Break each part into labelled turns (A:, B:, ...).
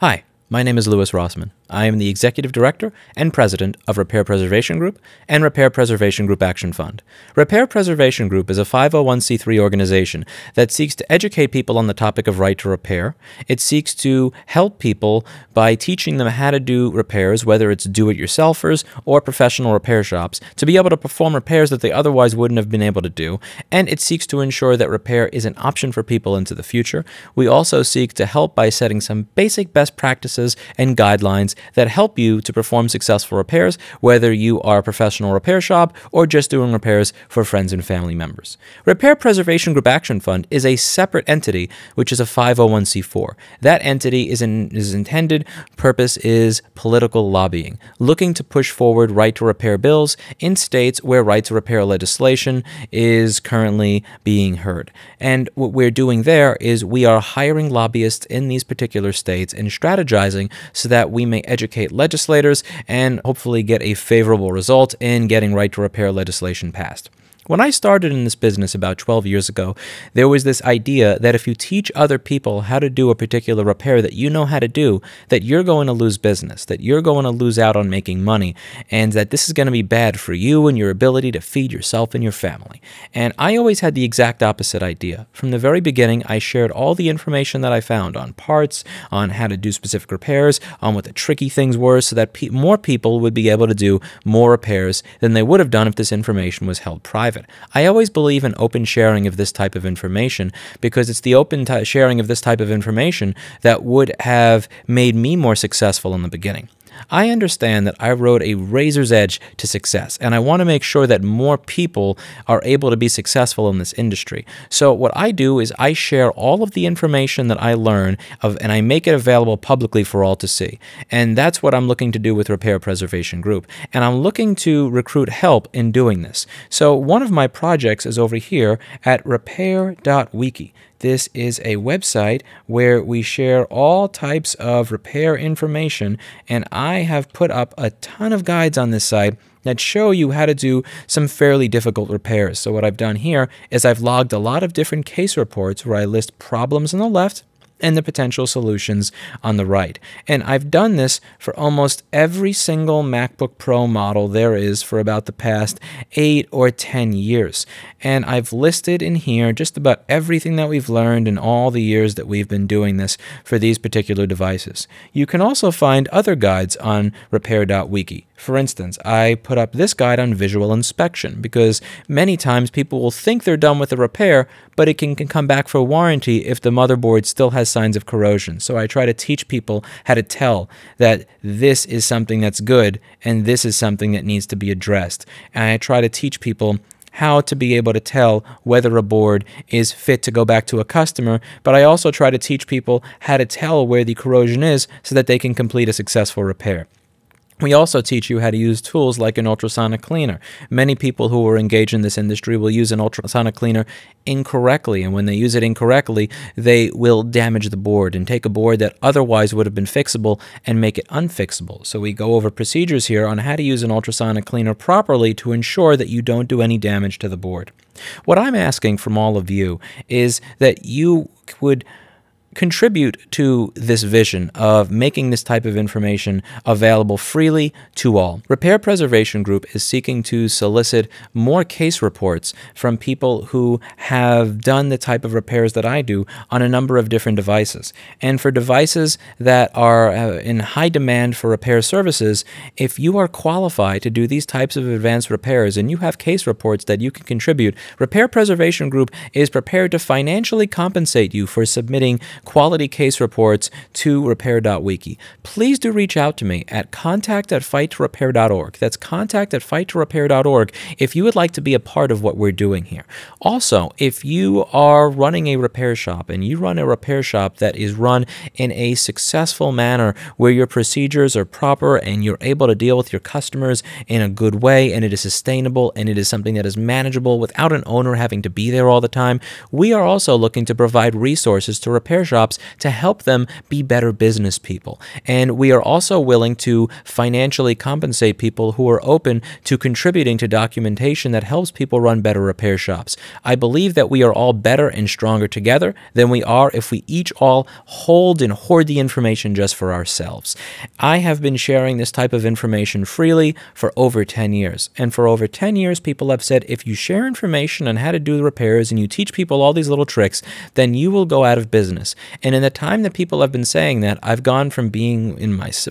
A: Hi, my name is Louis Rossman. I am the Executive Director and President of Repair Preservation Group and Repair Preservation Group Action Fund. Repair Preservation Group is a 501c3 organization that seeks to educate people on the topic of right to repair. It seeks to help people by teaching them how to do repairs, whether it's do-it-yourselfers or professional repair shops, to be able to perform repairs that they otherwise wouldn't have been able to do. And it seeks to ensure that repair is an option for people into the future. We also seek to help by setting some basic best practices and guidelines that help you to perform successful repairs, whether you are a professional repair shop or just doing repairs for friends and family members. Repair Preservation Group Action Fund is a separate entity, which is a 501c4. That entity is intended purpose is political lobbying, looking to push forward right to repair bills in states where right to repair legislation is currently being heard. And what we're doing there is we are hiring lobbyists in these particular states and strategizing so that we may educate legislators and hopefully get a favorable result in getting right to repair legislation passed. When I started in this business about 12 years ago, there was this idea that if you teach other people how to do a particular repair that you know how to do, that you're going to lose business, that you're going to lose out on making money, and that this is going to be bad for you and your ability to feed yourself and your family. And I always had the exact opposite idea. From the very beginning, I shared all the information that I found on parts, on how to do specific repairs, on what the tricky things were, so that more people would be able to do more repairs than they would have done if this information was held private. I always believe in open sharing of this type of information because it's the open sharing of this type of information that would have made me more successful in the beginning. I understand that I rode a razor's edge to success, and I want to make sure that more people are able to be successful in this industry. So what I do is I share all of the information that I learn and I make it available publicly for all to see. And that's what I'm looking to do with Repair Preservation Group. And I'm looking to recruit help in doing this. So one of my projects is over here at repair.wiki. This is a website where we share all types of repair information, and I have put up a ton of guides on this site that show you how to do some fairly difficult repairs. So what I've done here is I've logged a lot of different case reports where I list problems on the left and the potential solutions on the right. And I've done this for almost every single MacBook Pro model there is for about the past 8 or 10 years. And I've listed in here just about everything that we've learned in all the years that we've been doing this for these particular devices. You can also find other guides on repair.wiki. For instance, I put up this guide on visual inspection because many times people will think they're done with the repair, but it can come back for warranty if the motherboard still has signs of corrosion. So I try to teach people how to tell that this is something that's good and this is something that needs to be addressed. And I try to teach people how to be able to tell whether a board is fit to go back to a customer, but I also try to teach people how to tell where the corrosion is so that they can complete a successful repair. We also teach you how to use tools like an ultrasonic cleaner. Many people who are engaged in this industry will use an ultrasonic cleaner incorrectly, and when they use it incorrectly, they will damage the board and take a board that otherwise would have been fixable and make it unfixable. So we go over procedures here on how to use an ultrasonic cleaner properly to ensure that you don't do any damage to the board. What I'm asking from all of you is that you would contribute to this vision of making this type of information available freely to all. Repair Preservation Group is seeking to solicit more case reports from people who have done the type of repairs that I do on a number of different devices. And for devices that are in high demand for repair services, if you are qualified to do these types of advanced repairs and you have case reports that you can contribute, Repair Preservation Group is prepared to financially compensate you for submitting quality case reports to repair.wiki. Please do reach out to me at contact@fighttorepair.org. That's contact@fighttorepair.org if you would like to be a part of what we're doing here. Also, if you are running a repair shop and you run a repair shop that is run in a successful manner where your procedures are proper and you're able to deal with your customers in a good way and it is sustainable and it is something that is manageable without an owner having to be there all the time, we are also looking to provide resources to repair shops shops to help them be better business people. And we are also willing to financially compensate people who are open to contributing to documentation that helps people run better repair shops. I believe that we are all better and stronger together than we are if we each all hold and hoard the information just for ourselves. I have been sharing this type of information freely for over 10 years. And for over 10 years, people have said, if you share information on how to do the repairs and you teach people all these little tricks, then you will go out of business. And in the time that people have been saying that, I've gone from being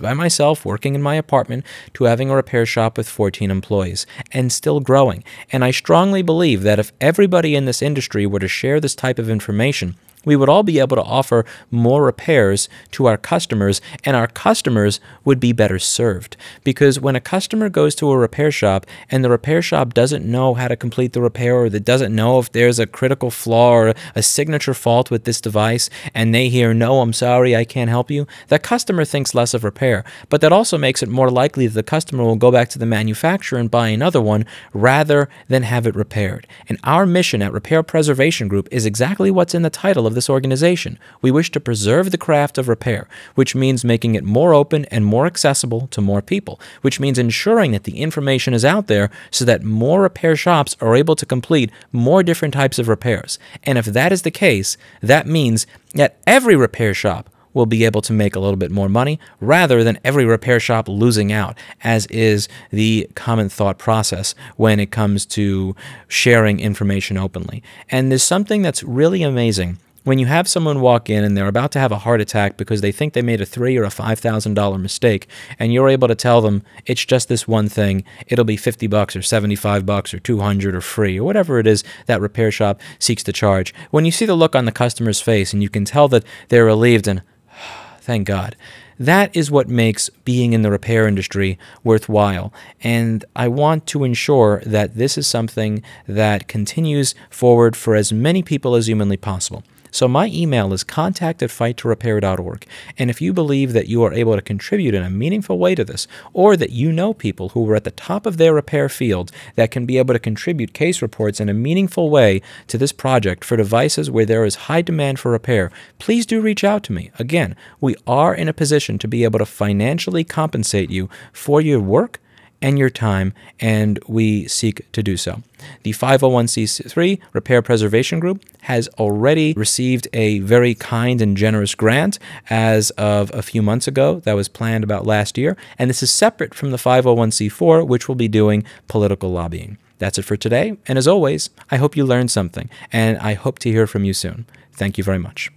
A: by myself, working in my apartment, to having a repair shop with 14 employees, and still growing. And I strongly believe that if everybody in this industry were to share this type of information, we would all be able to offer more repairs to our customers, and our customers would be better served. Because when a customer goes to a repair shop and the repair shop doesn't know how to complete the repair, or that doesn't know if there's a critical flaw or a signature fault with this device, and they hear, "No, I'm sorry, I can't help you," that customer thinks less of repair. But that also makes it more likely that the customer will go back to the manufacturer and buy another one rather than have it repaired. And our mission at Repair Preservation Group is exactly what's in the title of this organization. We wish to preserve the craft of repair, which means making it more open and more accessible to more people, which means ensuring that the information is out there so that more repair shops are able to complete more different types of repairs. And if that is the case, that means that every repair shop will be able to make a little bit more money rather than every repair shop losing out, as is the common thought process when it comes to sharing information openly. And there's something that's really amazing when you have someone walk in and they're about to have a heart attack because they think they made a $3,000 or a $5,000 mistake, and you're able to tell them it's just this one thing, it'll be $50 or $75 or $200 or free or whatever it is that repair shop seeks to charge. When you see the look on the customer's face and you can tell that they're relieved and thank God, that is what makes being in the repair industry worthwhile. And I want to ensure that this is something that continues forward for as many people as humanly possible. So my email is contact@fighttorepair.org. And if you believe that you are able to contribute in a meaningful way to this, or that you know people who are at the top of their repair field that can be able to contribute case reports in a meaningful way to this project for devices where there is high demand for repair, please do reach out to me. Again, we are in a position to be able to financially compensate you for your work and your time, and we seek to do so. The 501c3 Repair Preservation Group has already received a very kind and generous grant as of a few months ago that was planned about last year, and this is separate from the 501c4, which will be doing political lobbying. That's it for today, and as always, I hope you learned something, and I hope to hear from you soon. Thank you very much.